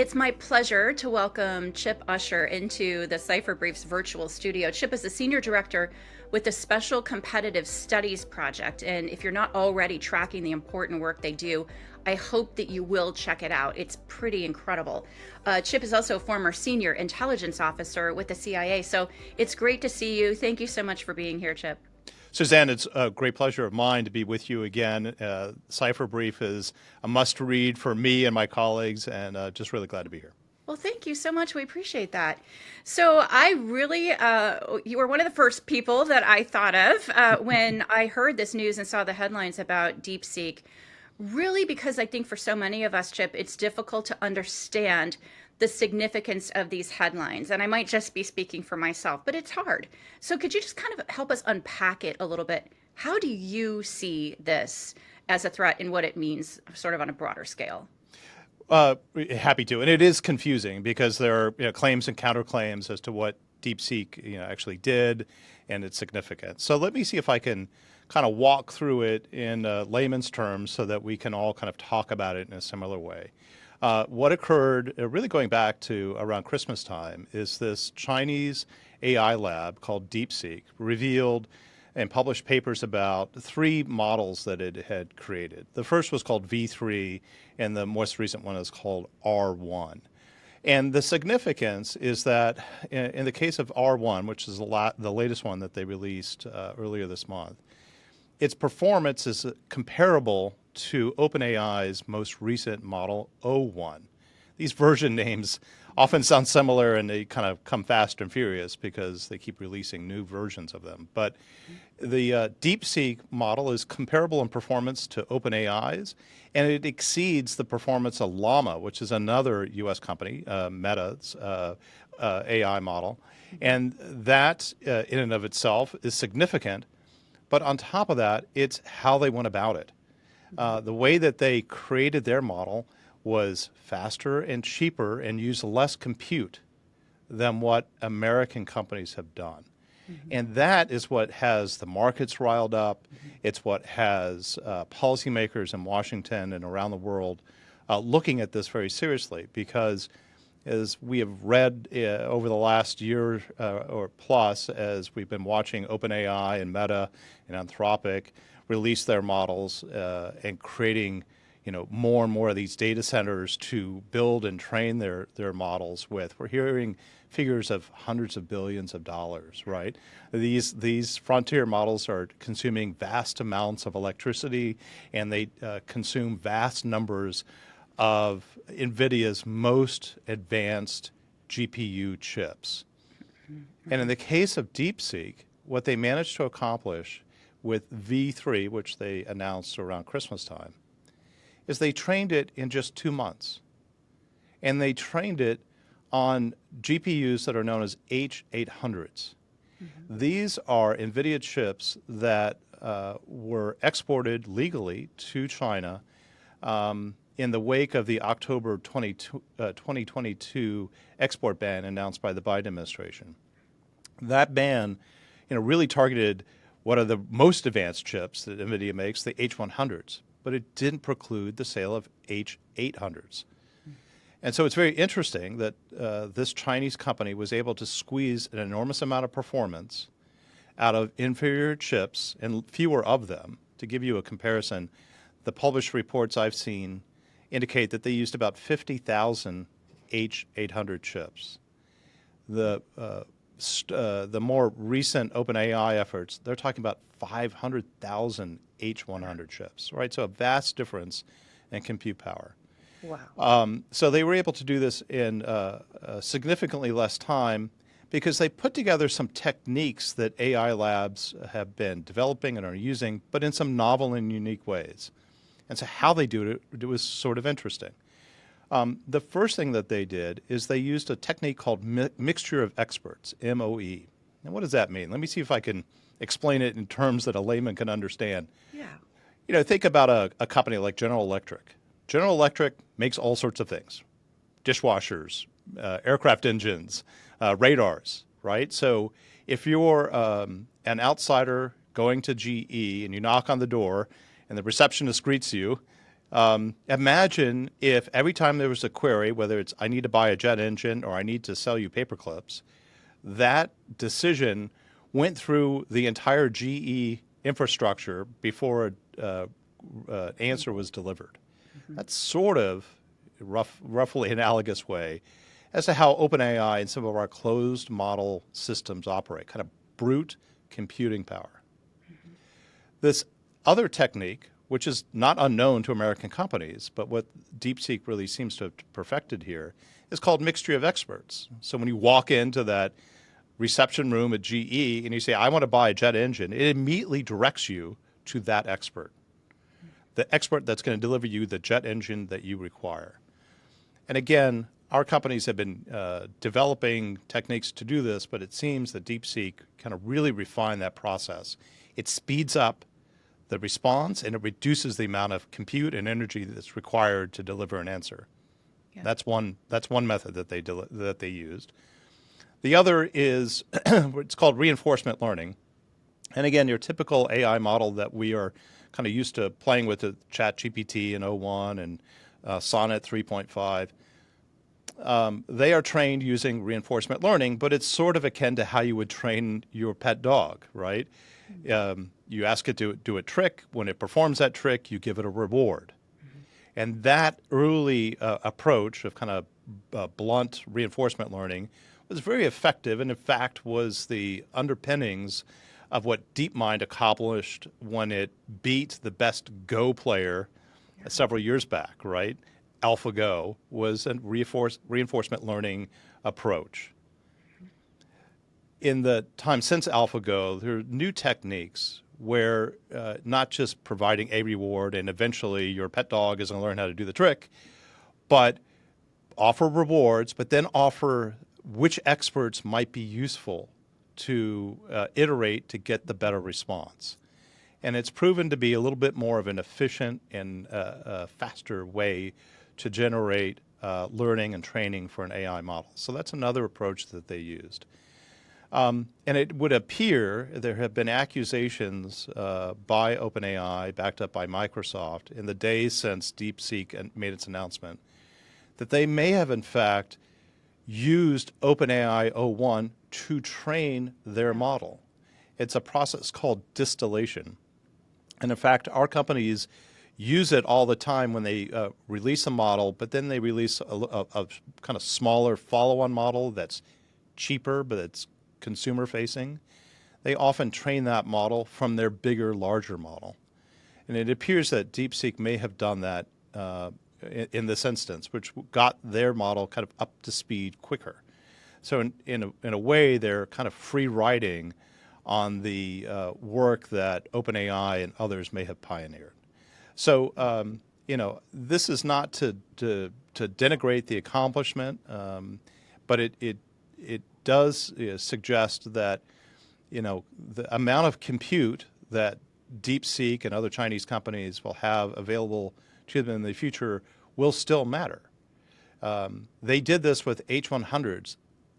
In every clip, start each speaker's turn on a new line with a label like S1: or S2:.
S1: It's my pleasure to welcome Chip Usher into the Cipher Brief's virtual studio. Chip is the Senior Director with the Special Competitive Studies Project. And if you're not already tracking the important work they do, I hope that you will check it out. It's pretty incredible. Chip is also a former Senior Intelligence Officer with the CIA. So it's great to see you. Thank you so much for being here, Chip.
S2: Suzanne, it's a great pleasure of mine to be with you again. Cipher Brief is a must-read for me and my colleagues, and just really glad to be here.
S1: Well, thank you so much. We appreciate that. So I really, you were one of the first people that I thought of when I heard this news and saw the headlines about DeepSeek. Really, because I think for so many of us, Chip, it's difficult to understand the significance of these headlines. And I might just be speaking for myself, but it's hard. So could you just kind of help us unpack it a little bit? How do you see this as a threat and what it means sort of on a broader scale?
S2: Happy to. And it is confusing because there are claims and counterclaims as to what DeepSeek actually did and its significance. So let me see if I can kind of walk through it in layman's terms so that we can all kind of talk about it in a similar way. What occurred, really going back to around Christmas time, is this Chinese AI lab called DeepSeek revealed and published papers about three models that it had created. The first was called V3, and the most recent one is called R1. And the significance is that in the case of R1, which is the latest one that they released earlier this month, its performance is comparable to OpenAI's most recent model, O1. These version names often sound similar and they kind of come fast and furious because they keep releasing new versions of them. But the DeepSeek model is comparable in performance to OpenAI's, and it exceeds the performance of Llama, which is another US company, Meta's AI model. And that in and of itself is significant. But on top of that, it's how they went about it. The way that they created their model was faster and cheaper and used less compute than what American companies have done. And that is what has the markets riled up. It's what has policymakers in Washington and around the world looking at this very seriously, because as we have read over the last year or plus, as we've been watching OpenAI and Meta and Anthropic release their models and creating more and more of these data centers to build and train their models with. We're hearing figures of hundreds of billions of dollars, right? These frontier models are consuming vast amounts of electricity, and they consume vast numbers of NVIDIA's most advanced GPU chips. And in the case of DeepSeek, what they managed to accomplish with V3, which they announced around Christmas time, is they trained it in just 2 months. And they trained it on GPUs that are known as H800s. These are NVIDIA chips that were exported legally to China in the wake of the October 2022 export ban announced by the Biden administration. That ban really targeted what are the most advanced chips that NVIDIA makes, the H100s, but it didn't preclude the sale of H800s. And so it's very interesting that this Chinese company was able to squeeze an enormous amount of performance out of inferior chips and fewer of them. To give you a comparison, the published reports I've seen indicate that they used about 50,000 H800 chips. The more recent OpenAI efforts, they're talking about 500,000 H100 chips, right? So a vast difference in compute power.
S1: Wow.
S2: So they were able to do this in significantly less time because they put together some techniques that AI labs have been developing and are using, but in some novel and unique ways. And so how they do it was sort of interesting. The first thing that they did is they used a technique called mixture of experts, MOE. And what does that mean? Let me see if I can explain it in terms that a layman can understand.
S1: Yeah.
S2: Think about a company like General Electric. General Electric makes all sorts of things: dishwashers, aircraft engines, radars, right? So if you're an outsider going to GE and you knock on the door and the receptionist greets you, Imagine if every time there was a query, whether it's I need to buy a jet engine or I need to sell you paper clips, that decision went through the entire GE infrastructure before an answer was delivered. That's sort of roughly analogous way as to how OpenAI and some of our closed model systems operate, kind of brute computing power. This other technique, which is not unknown to American companies, but what DeepSeek really seems to have perfected here, is called mixture of experts. So when you walk into that reception room at GE and you say, I want to buy a jet engine, it immediately directs you to that expert, the expert that's going to deliver you the jet engine that you require. And again, our companies have been developing techniques to do this, but it seems that DeepSeek kind of really refined that process. It speeds up the response and it reduces the amount of compute and energy that's required to deliver an answer. Yeah. That's one method that they used. The other is it's called reinforcement learning. And again, your typical AI model that we are kind of used to playing with, the ChatGPT in o1 and Sonnet 3.5. They are trained using reinforcement learning, but it's sort of akin to how you would train your pet dog, right? You ask it to do a trick. When it performs that trick, you give it a reward. And that early approach of kind of blunt reinforcement learning was very effective, and in fact was the underpinnings of what DeepMind accomplished when it beat the best Go player several years back, right? AlphaGo was a reinforcement learning approach. In the time since AlphaGo, there are new techniques where not just providing a reward and eventually your pet dog is going to learn how to do the trick, but offer rewards, but then offer which experts might be useful to iterate to get the better response. And it's proven to be a little bit more of an efficient and faster way to generate learning and training for an AI model. So that's another approach that they used. And it would appear there have been accusations by OpenAI, backed up by Microsoft, in the days since DeepSeek made its announcement, that they may have, in fact, used OpenAI o1 to train their model. It's a process called distillation. And in fact, our companies use it all the time when they release a model, but then they release a kind of smaller follow-on model that's cheaper, but it's consumer-facing. They often train that model from their bigger, larger model. And it appears that DeepSeek may have done that in this instance, which got their model kind of up to speed quicker. So in a way, they're kind of free riding on the work that OpenAI and others may have pioneered. So, this is not to denigrate the accomplishment, but it does suggest that, the amount of compute that DeepSeek and other Chinese companies will have available to them in the future will still matter. They did this with H100s.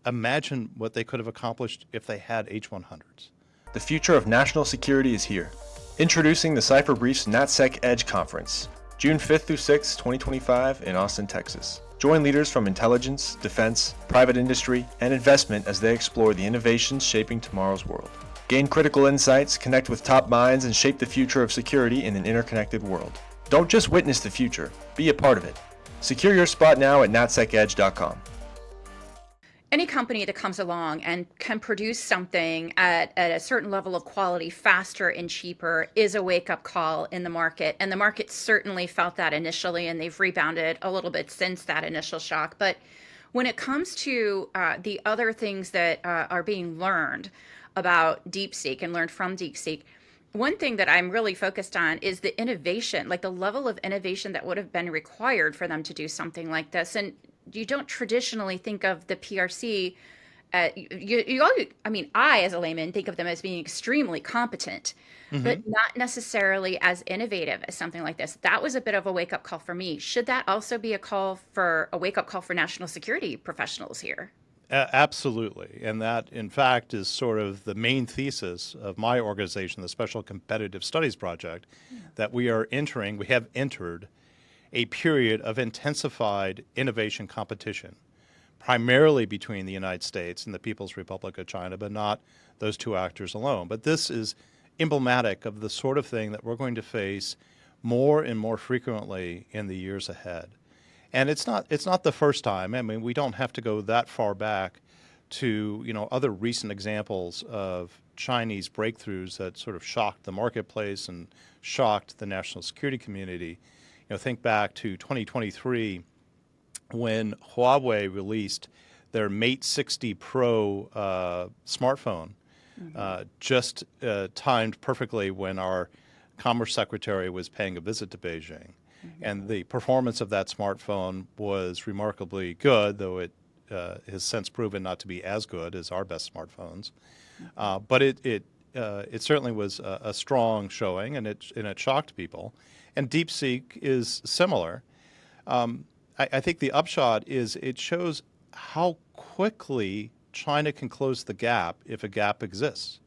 S2: Imagine what they could have accomplished if they had H100s.
S3: The future of national security is here. Introducing the Cipher Brief's NatSec Edge Conference, June 5th through 6th, 2025 in Austin, Texas. Join leaders from intelligence, defense, private industry, and investment as they explore the innovations shaping tomorrow's world. Gain critical insights, connect with top minds, and shape the future of security in an interconnected world. Don't just witness the future, be a part of it. Secure your spot now at natsekedge.com.
S1: Any company that comes along and can produce something at a certain level of quality faster and cheaper is a wake-up call in the market. And the market certainly felt that initially, and they've rebounded a little bit since that initial shock. But when it comes to the other things that are being learned about DeepSeek and learned from DeepSeek, one thing that I'm really focused on is the innovation, like the level of innovation that would have been required for them to do something like this. And you don't traditionally think of the PRC. I, as a layman, think of them as being extremely competent, but not necessarily as innovative as something like this. That was a bit of a wake-up call for me. Should that also be a wake-up call for national security professionals here?
S2: Absolutely. And that, in fact, is sort of the main thesis of my organization, the Special Competitive Studies Project, that we have entered a period of intensified innovation competition, primarily between the United States and the People's Republic of China, but not those two actors alone. But this is emblematic of the sort of thing that we're going to face more and more frequently in the years ahead. And it's not the first time. I mean, we don't have to go that far back to other recent examples of Chinese breakthroughs that sort of shocked the marketplace and shocked the national security community. Think back to 2023 when Huawei released their Mate 60 Pro smartphone, just timed perfectly when our Commerce Secretary was paying a visit to Beijing. And the performance of that smartphone was remarkably good, though it has since proven not to be as good as our best smartphones. But it certainly was a strong showing, and it shocked people. And DeepSeek is similar. I think the upshot is it shows how quickly China can close the gap if a gap exists.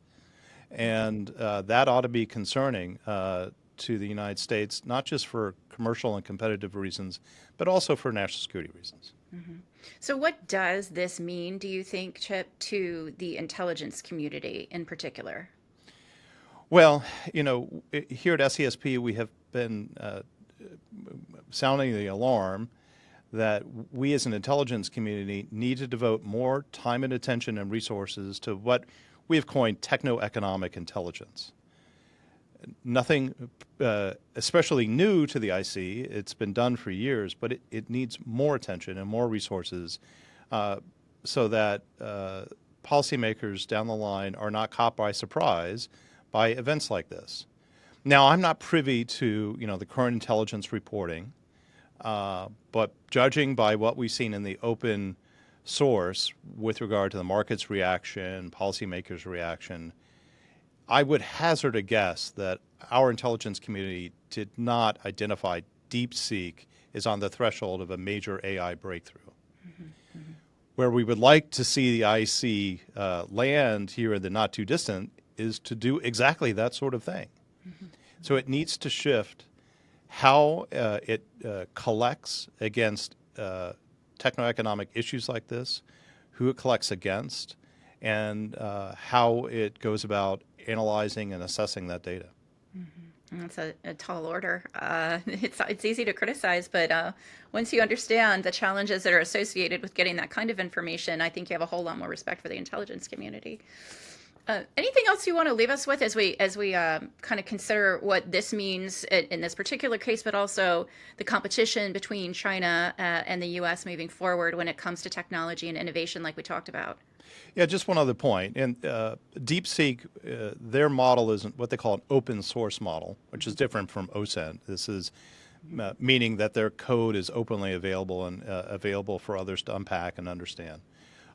S2: And that ought to be concerning to the United States, not just for commercial and competitive reasons, but also for national security reasons.
S1: So what does this mean, do you think, Chip, to the intelligence community in particular?
S2: Well, here at SCSP, we have been sounding the alarm that we as an intelligence community need to devote more time and attention and resources to what we have coined techno-economic intelligence. Nothing especially new to the IC. It's been done for years, but it needs more attention and more resources so that policymakers down the line are not caught by surprise by events like this. Now, I'm not privy to the current intelligence reporting, but judging by what we've seen in the open source with regard to the market's reaction, policymakers' reaction, I would hazard a guess that our intelligence community did not identify DeepSeek as on the threshold of a major AI breakthrough. Where we would like to see the IC land here in the not too distant is to do exactly that sort of thing. So it needs to shift how it collects against techno-economic issues like this, who it collects against, and how it goes about analyzing and assessing that data.
S1: That's a tall order. It's easy to criticize, but once you understand the challenges that are associated with getting that kind of information, I think you have a whole lot more respect for the intelligence community. Anything else you want to leave us with as we kind of consider what this means in this particular case, but also the competition between China and the U.S. moving forward when it comes to technology and innovation, like we talked about?
S2: Yeah, just one other point. And DeepSeek, their model is what they call an open source model, which is different from OSINT. This is meaning that their code is openly available and available for others to unpack and understand,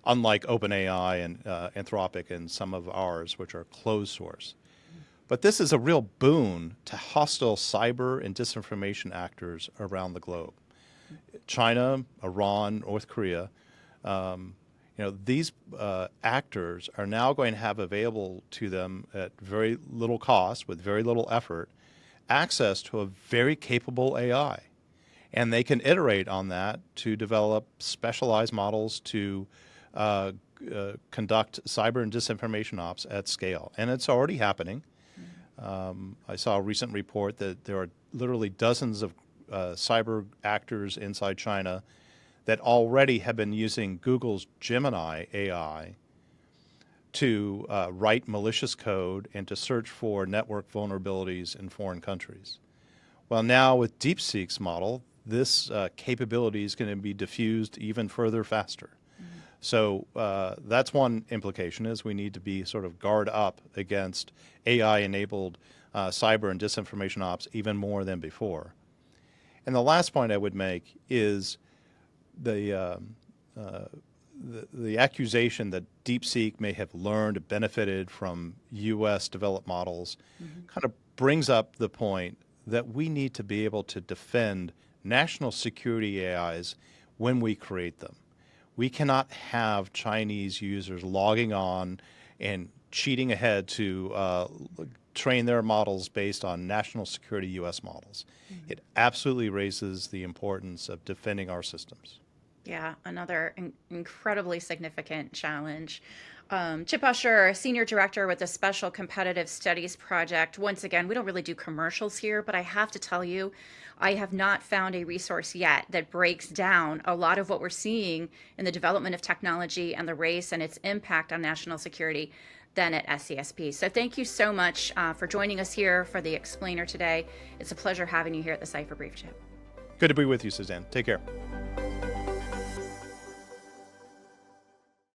S2: unlike OpenAI and Anthropic and some of ours, which are closed source. But this is a real boon to hostile cyber and disinformation actors around the globe. China, Iran, North Korea, these actors are now going to have available to them at very little cost, with very little effort, access to a very capable AI. And they can iterate on that to develop specialized models to conduct cyber and disinformation ops at scale. And it's already happening. I saw a recent report that there are literally dozens of cyber actors inside China that already have been using Google's Gemini AI to write malicious code and to search for network vulnerabilities in foreign countries. Well, now with DeepSeek's model, this capability is going to be diffused even further faster. So that's one implication, is we need to be sort of guard up against AI-enabled cyber and disinformation ops even more than before. And the last point I would make is the accusation that DeepSeek may have learned, benefited from U.S. developed models, kind of brings up the point that we need to be able to defend national security AIs when we create them. We cannot have Chinese users logging on and cheating ahead to train their models based on national security U.S. models. It absolutely raises the importance of defending our systems.
S1: Yeah, another incredibly significant challenge. Chip Usher, Senior Director with the Special Competitive Studies Project. Once again, we don't really do commercials here, but I have to tell you, I have not found a resource yet that breaks down a lot of what we're seeing in the development of technology and the race and its impact on national security than at SCSP. So thank you so much for joining us here for the Explainer today. It's a pleasure having you here at the Cipher Brief, Chip.
S2: Good to be with you, Suzanne. Take care.